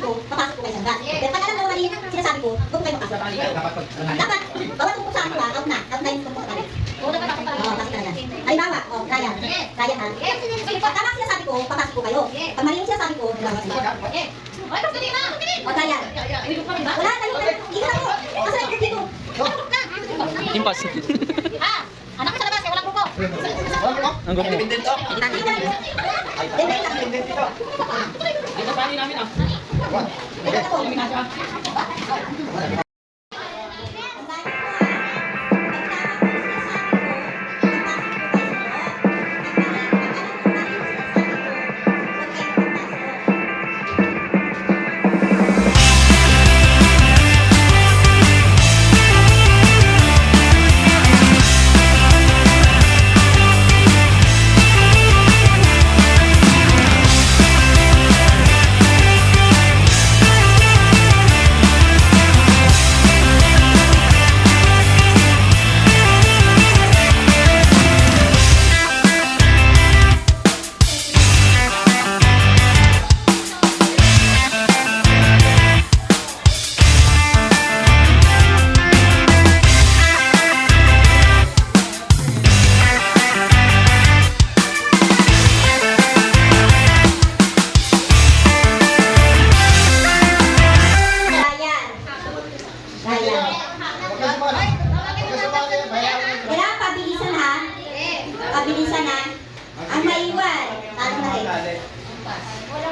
ko, papasok po kayo sa gas. Pero pag alam mo mali sinasabi ko, huwag kayo papasok. Dapat, bawat kung saan ko out na yung kung saan. Oo, pasok talaga. Halimbawa, Ryan ha. Pag tama sinasabi ko, papasok po kayo. Pag mali yung sinasabi ko, nagawin ko. Ryan. Wala, ikaw na po. Kasi yung dito. Impas. Anak ko sa labas, walang grupo. Ang gumo. Independent to. Independent to. Ito pa namin ah. Pabilisan na. Ang maiwan, talo na rin.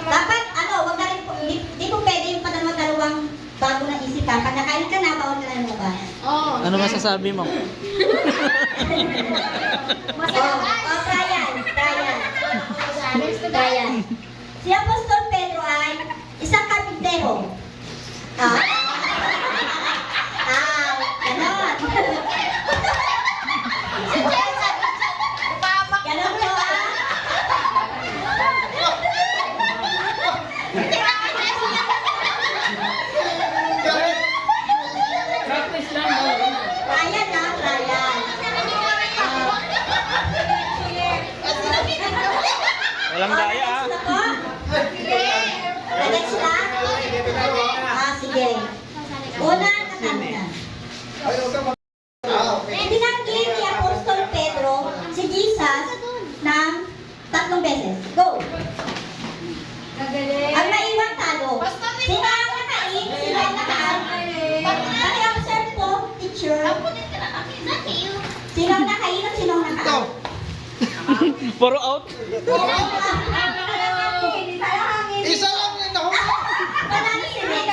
Dapat, wag na rin po, di po pwede yung dalawang bago na isipan. Pag nakain ka na, bawal ka na yung labas. Ano masasabi mo? Brian. Si Apostol Pedro ay isang karpintero. Ganon. Ganon po Practice lang. Brian na, Brian. Walang daya ah. Nagets na? Sige. Una, kakanta. Binanggit ni Apostol Pedro si Jesus ng 3 beses. Go! Ang naiwan talo. Sino ang nakain? Sino ang nakaan? Paki-observe po, teacher. Sino ang nakain at sino ang nakaan? Puro out. Isa lang yun ako. Panalo si Rex.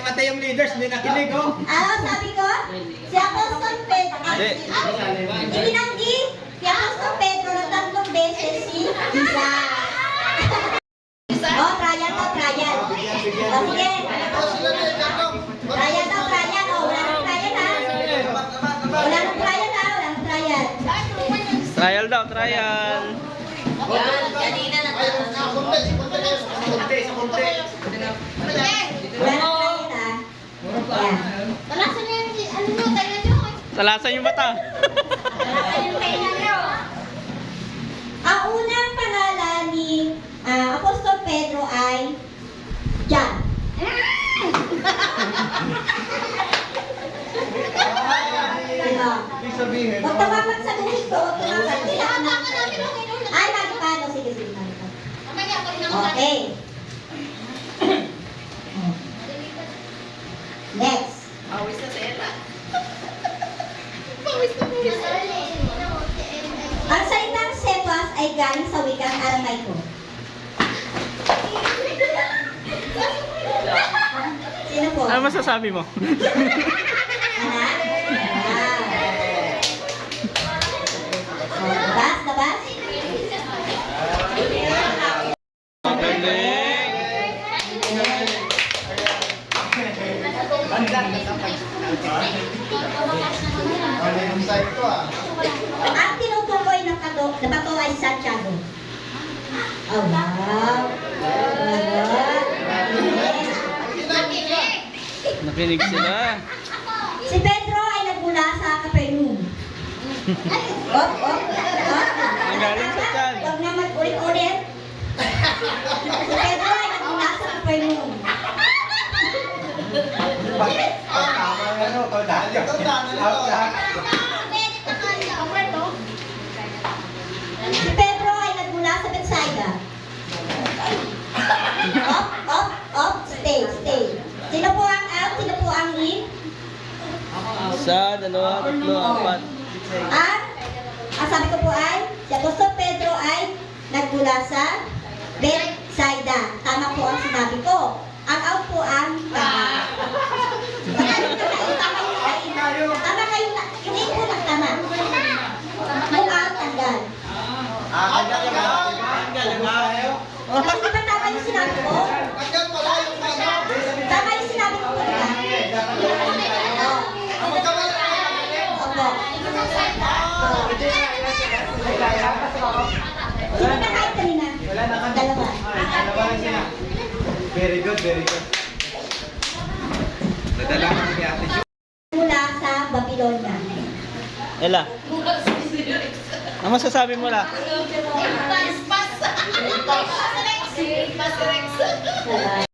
Mate yung leaders, hindi nakinig oh. Sabi ko, si Apostol Pedro, ibinanggit si Apostol Pedro ng 3 beses si Jesus. Trial to, trial. Sige. Trial to, trial. Wala nang trial ha. Wala nang trial ha. Wala nang trial. Trial daw, trial. Kanina na Talasan yung mata. Ang unang pangalan ni Apostol Pedro ay John. Ibig sabihin, Huwag tawagan sa luhit ko. Huwag tawagan. Ay, magpano. Sige, sige. Okay. Next. Ang salitang sepas ay galing sa wikang Aramaico. Sino po? Ano masasabi mo? Labas, labas. ano yung site ko ah. Ang tinutukoy ng bato ay Santiago. Oh, wow. Nakinig sila. Si Pedro ay nagmula sa Capernaum. Ang galing sa tiyan. Huwag naman ulit-ulit. Saida. Up, stay. Sino po ang out? Sino po ang in? Isa, dalawa, tatlo, apat. At, ang sabi ko po ay, si Apostol Pedro ay nagmula sa Bethsaida. Tama po ang sinabi ko. Ang out po ang tama. Tama kayo na. Yung in po lang tama. Yung out tanggal. Hindi ba tama yung sinabi ko? Hanggang pala yung ano. Tama yung sinabi ko po, diba? Ang magkamali. Opo. Sino na kahit kanina? Dalawa. Very good, very good. Nadala ka ni Ate Jo. Mula sa Babylonia. Ella. Ano masasabi mo la? Salamat.